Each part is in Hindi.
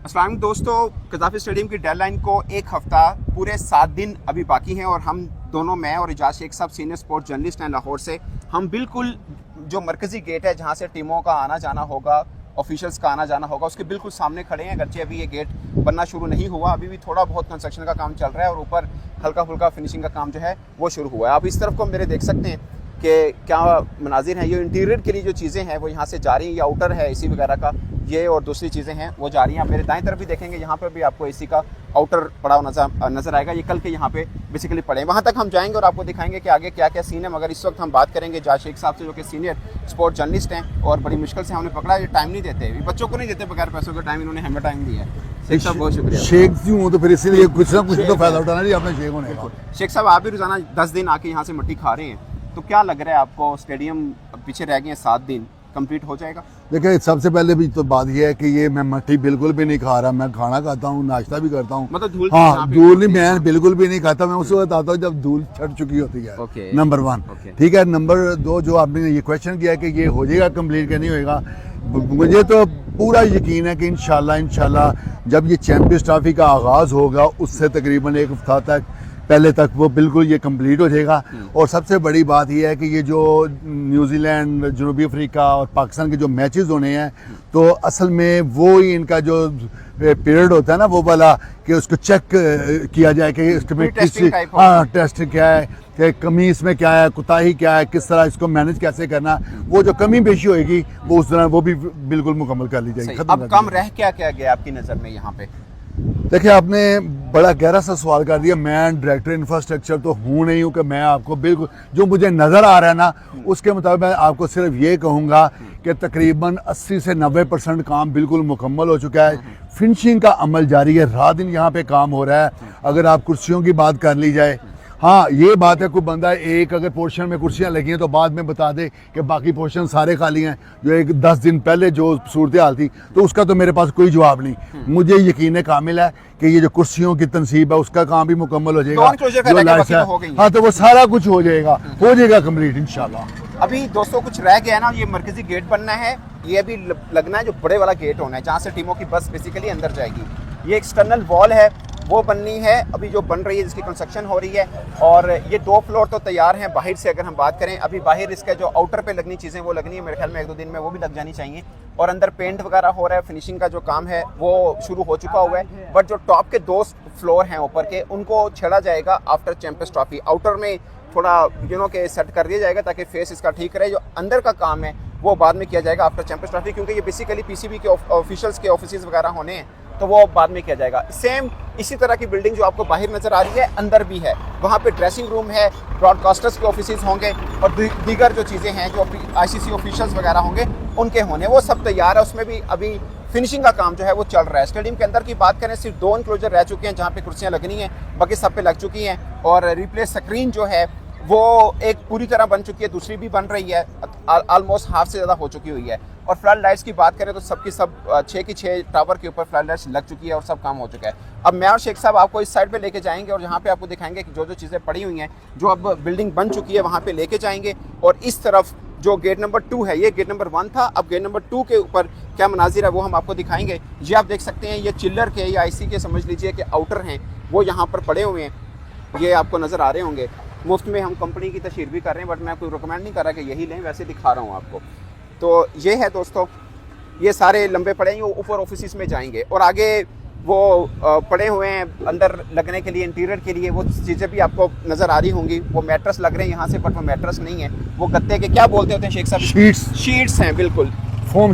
अस्सलाम दोस्तों, कज़ाफ़ी स्टेडियम की डेडलाइन को एक हफ्ता पूरे 7 दिन अभी बाकी हैं और हम दोनों, मैं और इजाज़ शेख साहब सीनियर स्पोर्ट्स जर्नलिस्ट हैं लाहौर से, हम बिल्कुल जो मरकज़ी गेट है जहाँ से टीमों का आना जाना होगा, ऑफिशियल्स का आना जाना होगा, उसके बिल्कुल सामने खड़े हैं। अगरचे अभी ये गेट बनना शुरू नहीं हुआ, अभी भी थोड़ा बहुत कंस्ट्रक्शन का काम चल रहा है और ऊपर हल्का फुल्का फिनिशिंग का काम जो है वो शुरू हुआ है। आप इस तरफ को मेरे देख सकते हैं कि क्या मनाजिर हैं। ये इंटीरियर के लिए जो चीज़ें हैं वो यहाँ से जा रही हैं, ये आउटर है एसी वगैरह का, ये और दूसरी चीज़ें हैं वो जा रही हैं। आप मेरे दाएं तरफ भी देखेंगे, यहाँ पर भी आपको एसी का आउटर पड़ा हुआ नज़र आएगा। ये कल के यहाँ पे बेसिकली पड़े हैं। वहाँ तक हम जाएंगे और आपको दिखाएंगे कि आगे क्या क्या सीन है। मगर इस वक्त हम बात करेंगे इजाज़ शेख साहब से, जो कि सीनियर स्पोर्ट्स जर्नलिस्ट हैं और बड़ी मुश्किल से हमने पकड़ा। ये टाइम नहीं देते, बच्चों को नहीं देते बगैर पैसों का टाइम, इन्होंने हमें टाइम दिया है। शेख साहब बहुत शुक्रिया। शेख जी हूँ तो फिर इसीलिए कुछ ना कुछ तो फायदा उठाना जी आपने शेख होने का। शेख साहब, आप भी रोजाना 10 दिन आके यहाँ से मिट्टी खा रहे हैं, तो क्या लग रहा है आपको? स्टेडियम पीछे रह गए हैं 7 दिन, कंप्लीट हो जाएगा? देखिए, सबसे पहले भी तो बात यह है कि ये मैं मट्टी बिल्कुल भी नहीं खा रहा। मैं खाना खाता हूँ, नाश्ता भी करता हूँ, मतलब धूल? हाँ, धूल नहीं, मैं बिल्कुल भी नहीं खाता। मैं उस वक्त आता हूँ जब धूल छट चुकी होती है। नंबर 1 ठीक है। नंबर 2, जो आपने ये क्वेश्चन किया कि ये हो जाएगा कंप्लीट कि नहीं होएगा, मुझे तो पूरा यकीन है कि इंशाल्लाह जब ये चैंपियंस ट्रॉफी का आगाज़ होगा उससे तकरीबन एक हफ्ता पहले तक वो बिल्कुल ये कंप्लीट हो जाएगा। और सबसे बड़ी बात ये है कि ये जो न्यूजीलैंड, जनूबी अफ्रीका और पाकिस्तान के जो मैचेस होने हैं, तो असल में वो ही इनका जो पीरियड होता है ना, वो वाला कि उसको चेक किया जाए कि इसमें टेस्ट क्या है, कि कमी इसमें क्या है, कुताही क्या है, किस तरह इसको मैनेज कैसे करना। वो जो कमी पेशी होगी वो उस तरह वो भी बिल्कुल मुकम्मल कर ली जाएगी। अब कम रह क्या गया आपकी नज़र में यहाँ पे? देखिए, आपने बड़ा गहरा सा सवाल कर दिया। मैं डायरेक्टर इंफ्रास्ट्रक्चर तो हूँ नहीं हूँ कि मैं आपको बिल्कुल जो मुझे नज़र आ रहा है ना उसके मुताबिक मैं आपको सिर्फ ये कहूँगा कि तकरीबन 80 से 90% काम बिल्कुल मुकम्मल हो चुका है। फिनिशिंग का अमल जारी है, रात दिन यहाँ पे काम हो रहा है। अगर आप कुर्सियों की बात कर ली जाए, हाँ, ये बात है, कोई बंदा एक अगर पोर्शन में कुर्सियाँ लगी हैं तो बाद में बता दे कि बाकी पोर्शन सारे खाली हैं, जो एक 10 दिन पहले जो सूरत हाल थी, तो उसका तो मेरे पास कोई जवाब नहीं। मुझे यकीन कामिल है कि ये जो कुर्सियों की तनसीब है उसका काम भी मुकम्मल हो जाएगा। जो लाइट्स है, हाँ, तो वो सारा कुछ हो जाएगा कम्प्लीट इंशाल्लाह। अभी दोस्तों कुछ रह गया ना, ये मरकजी गेट बनना है, ये अभी लगना है, जो बड़े वाला गेट होना है जहाँ से टीमों की बस बेसिकली अंदर जाएगी। ये एक्सटर्नल वॉल है वो बननी है, अभी जो बन रही है, जिसकी कंस्ट्रक्शन हो रही है। और ये 2 फ्लोर तो तैयार हैं। बाहर से अगर हम बात करें, अभी बाहर इसका जो आउटर पे लगनी चीज़ें वो लगनी है, मेरे ख्याल में 1-2 दिन में वो भी लग जानी चाहिए। और अंदर पेंट वगैरह हो रहा है, फिनिशिंग का जो काम है वो शुरू हो चुका हुआ है। बट जो टॉप के 2 फ्लोर हैं ऊपर के, उनको छेड़ा जाएगा आफ्टर चैंपियंस ट्रॉफी। आउटर में थोड़ा के सेट कर दिया जाएगा ताकि फेस इसका ठीक रहे। जो अंदर का काम है वो बाद में किया जाएगा आफ्टर चैंपियंस ट्रॉफी, क्योंकि ये बेसिकली पीसीबी के ऑफिशियल्स के ऑफिस वगैरह होने हैं, तो वो बाद में किया जाएगा। सेम इसी तरह की बिल्डिंग जो आपको बाहर नजर आ रही है, अंदर भी है। वहाँ पे ड्रेसिंग रूम है, ब्रॉडकास्टर्स के ऑफिस होंगे और दीगर जो चीज़ें हैं जो आईसीसी ऑफिशियल्स वगैरह होंगे उनके होने, वो सब तैयार है। उसमें भी अभी फिनिशिंग का काम जो है वो चल रहा है। स्टेडियम के अंदर की बात करें, सिर्फ 2 एनक्लोजर रह चुके हैं जहाँ पे कुर्सियाँ लगनी हैं, बाकी सब पे लग चुकी हैं। और रिप्लेस स्क्रीन जो है वो एक पूरी तरह बन चुकी है, दूसरी भी बन रही है, ऑलमोस्ट हाफ से ज़्यादा हो चुकी हुई है। और फ्लड लाइट्स की बात करें तो सबकी सब 6 की 6 टावर के ऊपर फ्लड लाइट्स लग चुकी है और सब काम हो चुका है। अब मैं और शेख साहब आपको इस साइड पे लेके जाएंगे और यहाँ पे आपको दिखाएंगे कि जो जो चीज़ें पड़ी हुई हैं, जो अब बिल्डिंग बन चुकी है, वहाँ पे लेके जाएंगे। और इस तरफ जो गेट नंबर 2 है, ये गेट नंबर 1 था, अब गेट नंबर 2 के ऊपर क्या मनाजिर है वो हम आपको दिखाएंगे। ये आप देख सकते हैं, ये चिल्लर के या आईसी के समझ लीजिए कि आउटर हैं, वो यहाँ पर पड़े हुए हैं, ये आपको नज़र आ रहे होंगे। मुफ्त में हम कंपनी की तशहीर भी कर रहे हैं, बट मैं कोई रिकमेंड नहीं कर रहा कि यही लें, वैसे दिखा रहा हूँ आपको। तो ये है दोस्तों, ये सारे लंबे पड़े हैं, ऊपर ऑफिस में जाएंगे। और आगे वो पड़े हुए हैं अंदर लगने के लिए, इंटीरियर के लिए, वो चीज़ें भी आपको नज़र आ रही होंगी। वो मैट्रेस लग रहे हैं यहाँ से, बट वो मैट्रेस नहीं है, वो गत्ते के क्या बोलते होते हैं शेख साहब? शीट्स हैं, बिल्कुल फोम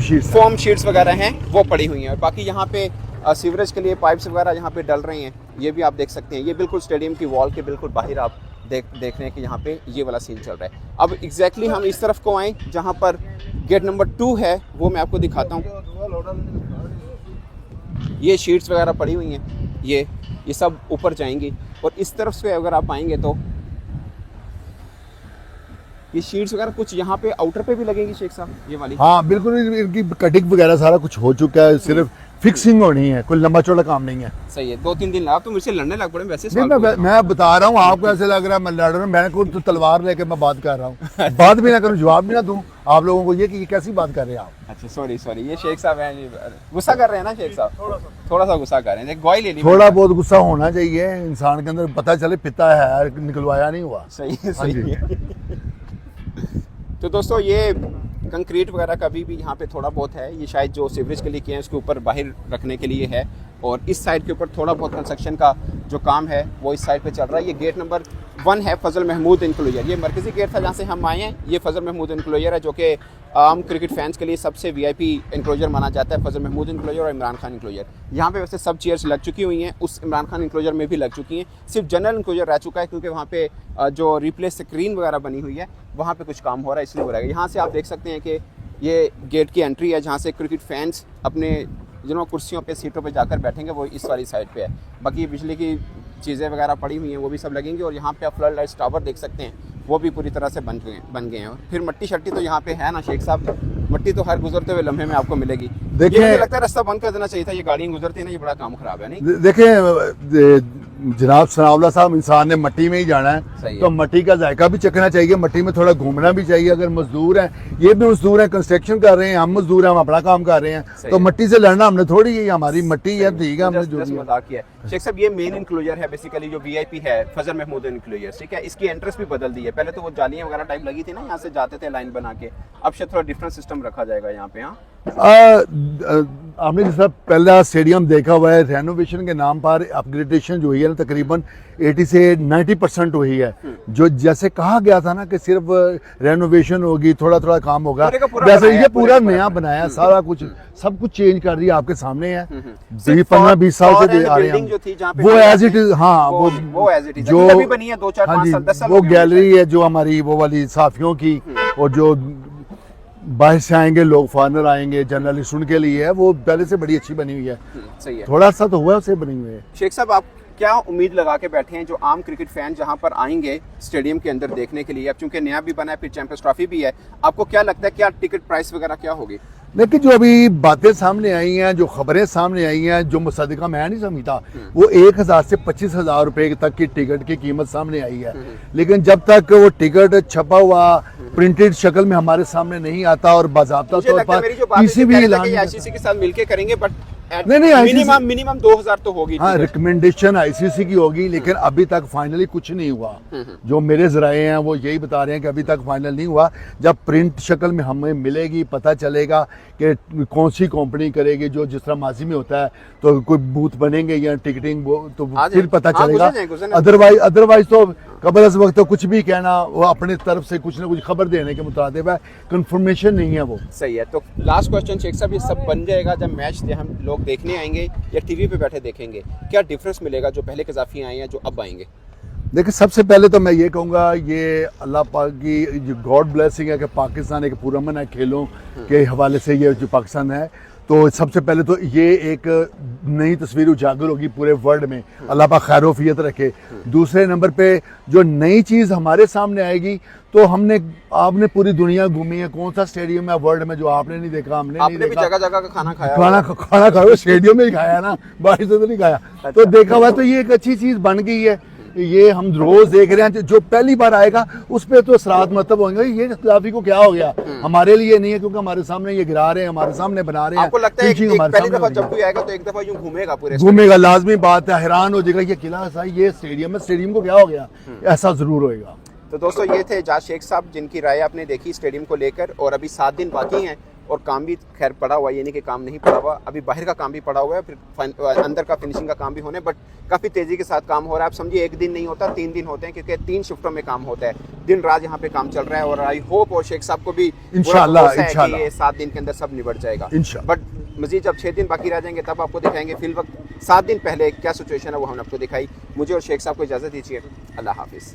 शीट्स वगैरह हैं, वो पड़ी हुई हैं। और बाकी यहाँ पे सीवरेज के लिए पाइप्स वगैरह यहाँ पे डल रही हैं, ये भी आप देख सकते हैं। ये बिल्कुल स्टेडियम की वॉल के बिल्कुल बाहर आप देख रहे हैं कि यहाँ पे ये वाला सीन चल रहा है। अब एग्जैक्टली हम इस तरफ को आएँ जहाँ पर गेट नंबर 2 है, वो मैं आपको दिखाता हूँ। ये शीट्स वगैरह पड़ी हुई हैं, ये सब ऊपर जाएंगी। और इस तरफ से अगर आप आएंगे तो ये शीट्स वगैरह कुछ यहाँ पे आउटर पे भी लगेंगी शेख साहब, ये वाली? हाँ, बिल्कुल, इनकी कटिंग वगैरह सारा कुछ हो चुका है, सिर्फ फिक्सिंग होनी है, कोई लंबा चौड़ा काम नहीं है। सही है, 2-3 दिन लगा तो मुझसे लड़ने लग पड़े वैसे नहीं, मैं बता रहा हूँ, आपको ऐसे लग रहा है मैं लड़ रहा हूँ, मैंने कोई तो तलवार लेके मैं बात कर रहा हूँ, बात भी ना करूँ, जवाब भी ना दूँ आप लोगों को, ये कि ये कैसी बात कर रहे हैं आप। अच्छा सॉरी, ये शेख साहब हैं, गुस्सा कर रहे हैं ना शेख साहब, थोड़ा सा गुस्सा कर रहे हैं, गवाही ले ली। थोड़ा बहुत गुस्सा होना चाहिए इंसान के अंदर, पता चले पिता है, निकलवाया नहीं हुआ। सही है। तो दोस्तों ये कंक्रीट वगैरह का भी यहाँ पे थोड़ा बहुत है, ये शायद जो सीवरेज के लिए किए हैं उसके ऊपर बाहर रखने के लिए है, और इस साइड के ऊपर थोड़ा बहुत कंस्ट्रक्शन का जो काम है वो इस साइड पे चल रहा है। ये गेट नंबर 1 है फजल महमूद इनक्लोजर, ये मरकजी गेट था जहाँ से हम आए हैं। ये फजल महमूद इनक्लोजर है जो कि आम क्रिकेट फैंस के लिए सबसे VIP इनक्लोजर माना जाता है, फजल महमूद इनक्लोजर और इमरान खान इनक्लोजर। यहाँ पे वैसे सब चेयर्स लग चुकी हुई हैं, उस इमरान खान इनक्लोजर में भी लग चुकी हैं, सिर्फ जनरल इनक्लोजर रह चुका है क्योंकि वहाँ पे जो रिप्लेस स्क्रीन वगैरह बनी हुई है वहाँ पे कुछ काम हो रहा है, इसलिए हो रहा है। यहाँ से आप देख सकते हैं कि ये गेट की एंट्री है जहाँ से क्रिकेट फैंस अपने जिन कुर्सियों पे सीटों पे जाकर बैठेंगे वो इस वाली साइड पे है। बाकी बिजली की चीज़ें वगैरह पड़ी हुई हैं वो भी सब लगेंगी, और यहाँ पे आप फ्लड लाइट्स टावर देख सकते हैं वो भी पूरी तरह से बन गए हैं। फिर मट्टी शट्टी तो यहाँ पे है ना शेख साहब, मट्टी तो हर गुजरते हुए लम्हे में आपको मिलेगी। देखिए मुझे लगता है रास्ता बंद कर देना चाहिए था, ये गाड़ियाँ गुजरती है ना, ये बड़ा काम खराब है। नहीं देखिए जनाब सनाउल्लाह साहब, इंसान ने मट्टी में ही जाना है तो मट्टी का जायका भी चखना चाहिए, मट्टी में थोड़ा घूमना भी चाहिए। अगर मजदूर हैं, ये भी मजदूर हैं, कंस्ट्रक्शन कर रहे हैं, हम मजदूर हैं, हम अपना काम कर रहे हैं, तो मट्टी से लड़ना हमने थोड़ी, ये हमारी मट्टी है, ठीक है, हमने जो मजाक किया। शेख साहब ये मेन इनक्लोजर है बेसिकली जो VIP है फजल महमूद इनक्लोजर, ठीक है। इसकी एंट्रेंस भी बदल दी है, पहले तो वो जालियां वगैरह टाइप लगी थी ना, यहाँ से जाते थे लाइन बना के, अब शायद थोड़ा डिफरेंट सिस्टम रखा जाएगा यहाँ पे। हाँ आपने जैसा पहला स्टेडियम देखा हुआ है, रेनोवेशन के नाम पर अपग्रेडेशन जो हुई है ना तकरीबन 80 से 90% हुई है। जो जैसे कहा गया था ना कि सिर्फ रेनोवेशन होगी, थोड़ा थोड़ा काम होगा, वैसे ये पूरा नया बनाया, सारा कुछ सब कुछ चेंज कर दिया, आपके सामने है। 15-20 साल से आ रहे हैं वो एज इट इज। हाँ वो एज इट इज जो अभी बनी है 2-4-5 साल 10 साल वो गैलरी है जो हमारी वो वाली साफियों की, और जो बाहर से आएंगे लोग, फॉरनर आएंगे जर्नलिस्ट, उनके लिए है, वो पहले से बड़ी अच्छी बनी हुई है। सही है, थोड़ा सा तो हुआ उसे बनी हुई है। शेख साहब आप क्या उम्मीद लगा के बैठे हैं जो आम क्रिकेट फैन जहां पर आएंगे स्टेडियम के अंदर देखने के लिए, अब चूंकि नया भी बना है, फिर चैंपियंस ट्रॉफी भी है, आपको क्या लगता है क्या टिकट प्राइस वगैरह क्या होगी? लेकिन जो अभी बातें सामने आई हैं, जो खबरें सामने आई हैं, जो मुसद्दिका मैं नहीं समझता, वो 1000 से 25,000 रुपए तक की टिकट की कीमत सामने आई है। लेकिन जब तक वो टिकट छपा हुआ प्रिंटेड शक्ल में हमारे सामने नहीं आता और बाज़ाब्ता तौर पर किसी भी ऐलान ICC के साथ मिलके करेंगे, बट नहीं मिनिमम 2000 तो होगी। हाँ रिकमेंडेशन ICC की होगी, लेकिन अभी तक फाइनली कुछ नहीं हुआ। जो मेरे जराए हैं वो यही बता रहे हैं कि अभी तक फाइनल नहीं हुआ। जब प्रिंट शक्ल में हमें मिलेगी, पता चलेगा कि कौन सी कंपनी करेगी, जो जिस तरह माजी में होता है तो कोई बूथ बनेंगे या टिकटिंग, वो तो फिर पता चलेगा। अदरवाइज तो कबल इस वक्त तो कुछ भी कहना, वो अपने तरफ से कुछ ना कुछ खबर देने के मुताबिक है, कंफर्मेशन नहीं है वो। सही है। तो लास्ट क्वेश्चन शेख साहब, ये सब बन जाएगा जब मैच हम लोग देखने आएंगे या टीवी पे बैठे देखेंगे, क्या डिफरेंस मिलेगा जो पहले कजाफी आए हैं जो अब आएंगे? देखिए सबसे पहले तो मैं ये कहूँगा, ये अल्लाह पाक की गॉड ब्लेसिंग है कि पाकिस्तान एक पुरअमन है खेलों के हवाले से, ये जो पाकिस्तान है, तो सबसे पहले तो ये एक नई तस्वीर उजागर होगी पूरे वर्ल्ड में, अल्लाह पाक खैरोफियत रखे। दूसरे नंबर पे जो नई चीज़ हमारे सामने आएगी, तो आपने पूरी दुनिया घूमी है, कौन सा स्टेडियम है वर्ल्ड में जो आपने नहीं देखा, हमने नहीं देखा। जगह जगह का खाना खाया, स्टेडियम में ही खाया ना, बाहर से तो नहीं खाया। तो देखा हुआ, तो ये एक अच्छी चीज़ बन गई है, ये हम रोज देख रहे हैं। जो पहली बार आएगा उस पर तो असरात मतलब होंगे, ये खिलाफी को क्या हो गया, हमारे लिए नहीं है क्योंकि हमारे सामने ये गिरा रहे हैं, हमारे सामने बना रहे हैं। आपको लगता है पहली दफा जब भी आएगा तो एक दफा यूं घूमेगा, पूरे घूमेगा, लाजमी बात है, हैरान हो जाएगा ये किला सा, ये स्टेडियम है, स्टेडियम को क्या हो गया, ऐसा जरूर होएगा। तो दोस्तों ये थे एजाज शेख साहब जिनकी राय आपने देखी स्टेडियम को लेकर, और अभी 7 दिन बाकी हैं और काम भी खैर पड़ा हुआ है, ये नहीं कि काम नहीं पड़ा हुआ, अभी बाहर का काम भी पड़ा हुआ है, फिर अंदर का फिनिशिंग का काम भी होने, बट काफ़ी तेज़ी के साथ काम हो रहा है। आप समझिए एक दिन नहीं होता, 3 दिन होते हैं, क्योंकि 3 शिफ्टों में काम होता है, दिन रात यहाँ पे काम चल रहा है। और आई होप और शेख साहब को भी इंशाल्लाह 7 दिन के अंदर सब निबट जाएगा। बट मजीद जब 6 दिन बाकी रह जाएंगे तब आपको दिखाएंगे। फिल वक्त 7 दिन पहले क्या सिचुएशन है वो हमने आपको दिखाई। मुझे और शेख साहब को इजाज़त दीजिए, अल्लाह हाफिज़।